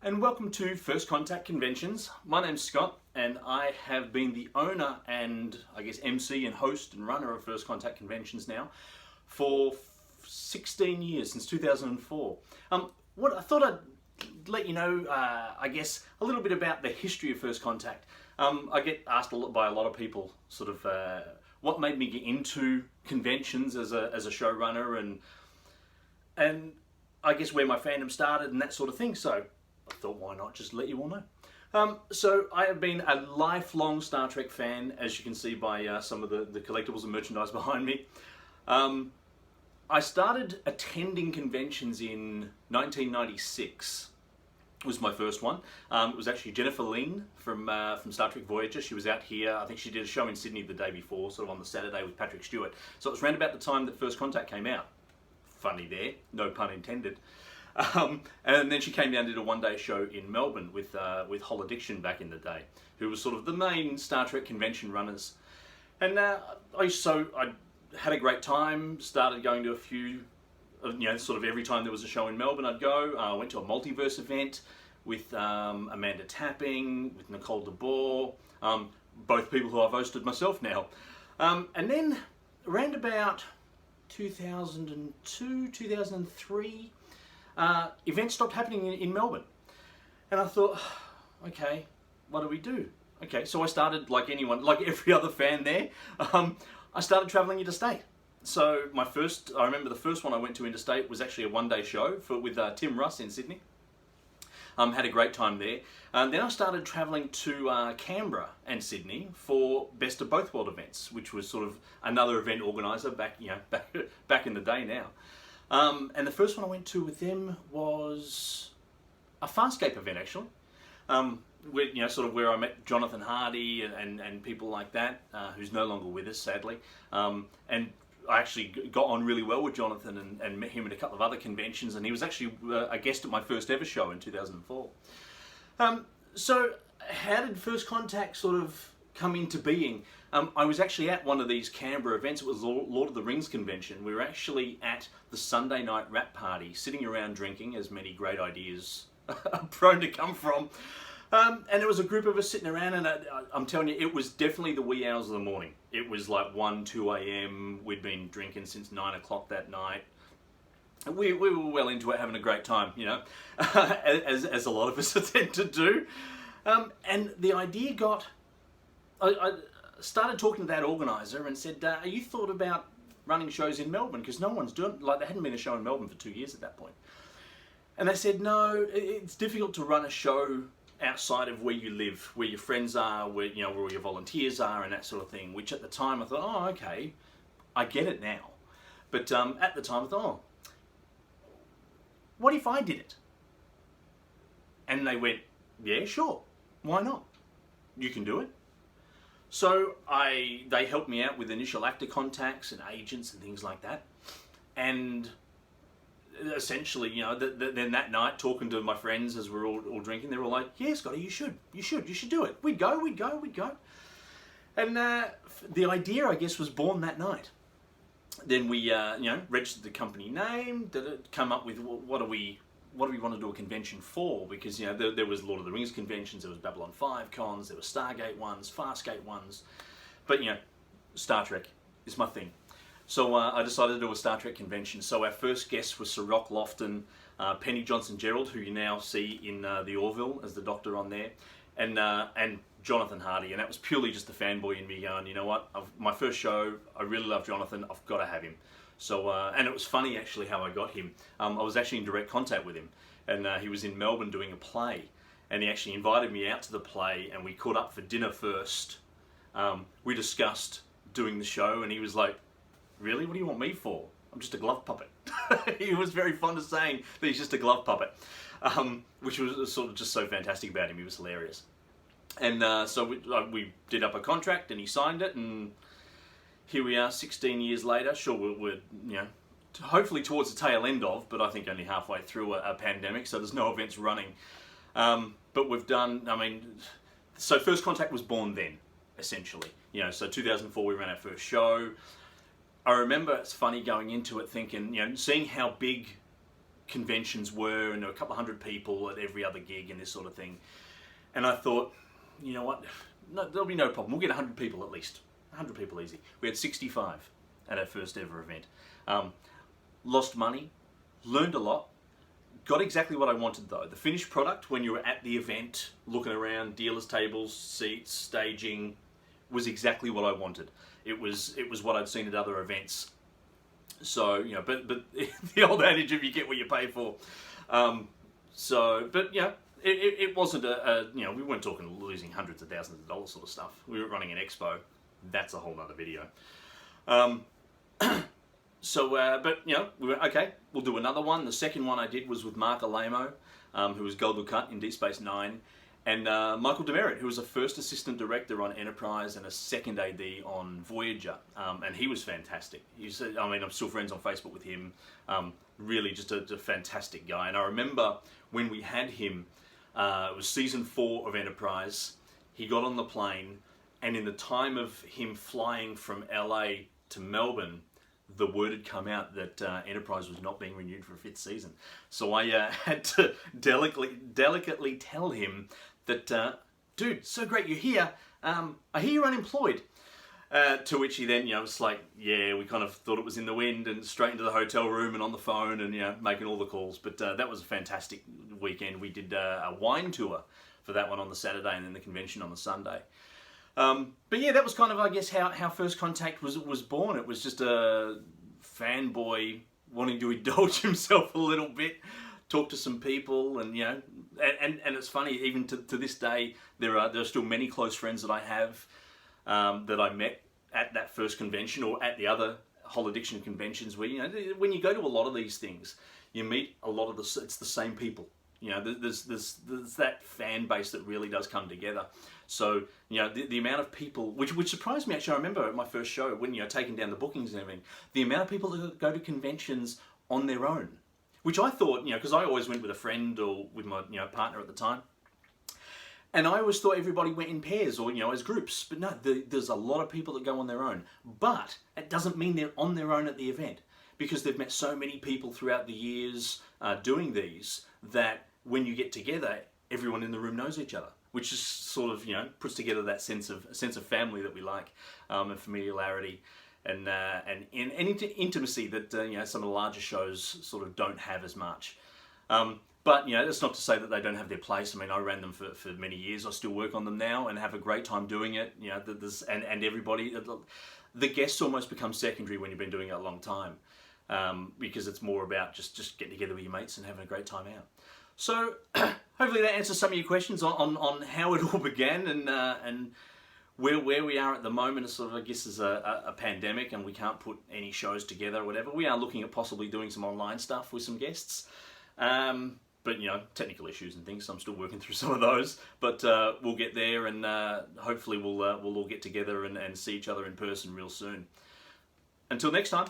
and welcome to First Contact Conventions. My name's Scott, and I have been the owner and I guess MC and host and runner of First Contact Conventions now for 16 years, since 2004. What I thought I'd let you know, I guess, a little bit about the history of First Contact. I get asked by a lot of people sort of what made me get into conventions as a showrunner and I guess where my fandom started and that sort of thing. So I thought, why not just let you all know. So I have been a lifelong Star Trek fan, as you can see by some of the collectibles and merchandise behind me. I started attending conventions in 1996. Was my first one. It was actually Jennifer Lean from Star Trek Voyager. She was out here. I think she did a show in Sydney the day before, sort of on the Saturday with Patrick Stewart. So it was around about the time that First Contact came out. Funny there, no pun intended. And then she came down and did a one-day show in Melbourne with Holodiction back in the day, who was sort of the main Star Trek convention runners. And I had a great time. Started going to a few. Sort of every time there was a show in Melbourne, I'd go. I went to a multiverse event with Amanda Tapping, with Nicole DeBoer, both people who I've hosted myself now. And then around about 2002, 2003, events stopped happening in Melbourne. And I thought, okay, what do we do? Okay, so I started, like anyone, like every other fan there, I started travelling interstate. So I remember the first one I went to interstate was actually a one-day show with Tim Russ in Sydney. Had a great time there. Then I started travelling to Canberra and Sydney for Best of Both World events, which was sort of another event organiser back in the day now. And the first one I went to with them was a Farscape event, actually. Where I met Jonathan Hardy and people like that, who's no longer with us, sadly. And I actually got on really well with Jonathan and met him at a couple of other conventions, and he was actually a guest at my first ever show in 2004. So how did First Contact sort of come into being? I was actually at one of these Canberra events. It was Lord of the Rings convention. We were actually at the Sunday night wrap party, sitting around drinking, as many great ideas are prone to come from. And there was a group of us sitting around, and I'm telling you, it was definitely the wee hours of the morning. It was like 1, 2 a.m. We'd been drinking since 9 o'clock that night. We were well into it, having a great time, as a lot of us tend to do. And the idea I started talking to that organiser and said, are you thought about running shows in Melbourne? Because no one's doing, there hadn't been a show in Melbourne for 2 years at that point. And they said, no, it's difficult to run a show outside of where you live, where your friends are, where where your volunteers are, and that sort of thing. Which at the time I thought, oh, okay, I get it now. But at the time I thought, oh, what if I did it? And they went, yeah, sure, why not? You can do it. So they helped me out with initial actor contacts and agents and things like that, and essentially, then that night, talking to my friends as we're all drinking, they were all like, yeah, Scotty, you should do it. We'd go. And the idea, I guess, was born that night. Then we, registered the company name, come up with what do we want to do a convention for? Because, there was Lord of the Rings conventions, there was Babylon 5 cons, there were Stargate ones, Farscape ones. But, Star Trek is my thing. So I decided to do a Star Trek convention. So our first guest was Sir Rock Lofton, Penny Johnson-Gerald, who you now see in the Orville as the Doctor on there, and Jonathan Hardy. And that was purely just the fanboy in me going, you know what, my first show, I really love Jonathan, I've got to have him. So, and it was funny actually how I got him. I was actually in direct contact with him, and he was in Melbourne doing a play, and he actually invited me out to the play, and we caught up for dinner first. We discussed doing the show, and he was like, really? What do you want me for? I'm just a glove puppet. He was very fond of saying that he's just a glove puppet, which was sort of just so fantastic about him. He was hilarious. And so we did up a contract, and he signed it, and here we are 16 years later. Sure, we're hopefully towards the tail end of, but I think only halfway through a pandemic, so there's no events running. But we've done, so First Contact was born then, essentially. So 2004 we ran our first show. I remember, it's funny going into it thinking, seeing how big conventions were, and there were a couple of hundred people at every other gig and this sort of thing. And I thought, you know what, no, there'll be no problem. We'll get 100 people at least. 100 people easy. We had 65 at our first ever event. Lost money, learned a lot, got exactly what I wanted though. The finished product, when you were at the event, looking around, dealers' tables, seats, staging, was exactly what I wanted. It was what I'd seen at other events. So, you know, but the old adage of you get what you pay for. But yeah, it wasn't you know, we weren't talking losing hundreds of thousands of dollars sort of stuff. We were running an expo. That's a whole nother video. But you know, we went, okay, we'll do another one. The second one I did was with Mark Alamo, who was Gold Cut in Deep Space Nine, and Michael Demerit, who was a first assistant director on Enterprise and a second AD on Voyager, and he was fantastic. I mean, I'm still friends on Facebook with him. Really, just a fantastic guy. And I remember when we had him, it was season 4 of Enterprise. He got on the plane, and in the time of him flying from LA to Melbourne, the word had come out that Enterprise was not being renewed for a 5th season. So I had to delicately tell him that, dude, so great you're here. I hear you're unemployed. To which he then, you know, was like, yeah, we kind of thought it was in the wind, and straight into the hotel room and on the phone and, you know, making all the calls. But that was a fantastic weekend. We did a wine tour for that one on the Saturday, and then the convention on the Sunday. But yeah, that was kind of, I guess, how First Contact was born. It was just a fanboy wanting to indulge himself a little bit, talk to some people, and you know, and it's funny, even to this day, there are still many close friends that I have that I met at that first convention or at the other Whole Addiction conventions, where, you know, when you go to a lot of these things, you meet a lot of it's the same people. You know, there's that fan base that really does come together. So, you know, the amount of people, which surprised me actually, I remember at my first show, when, you know, taking down the bookings and everything, the amount of people that go to conventions on their own, which I thought, you know, because I always went with a friend or with my, you know, partner at the time, and I always thought everybody went in pairs or, you know, as groups. But no, there's a lot of people that go on their own. But it doesn't mean they're on their own at the event, because they've met so many people throughout the years doing these, that when you get together, everyone in the room knows each other, which is sort of, you know, puts together that sense of family that we like, and familiarity, and intimacy that you know, some of the larger shows sort of don't have as much. But you know, that's not to say that they don't have their place. I mean, I ran them for many years. I still work on them now and have a great time doing it. You know, and everybody, the guests almost become secondary when you've been doing it a long time, because it's more about just getting together with your mates and having a great time out. So hopefully that answers some of your questions on how it all began, and where we are at the moment is sort of, I guess, is a pandemic and we can't put any shows together or whatever. We are looking at possibly doing some online stuff with some guests. But, you know, technical issues and things, so I'm still working through some of those. But we'll get there, and hopefully we'll all get together and see each other in person real soon. Until next time.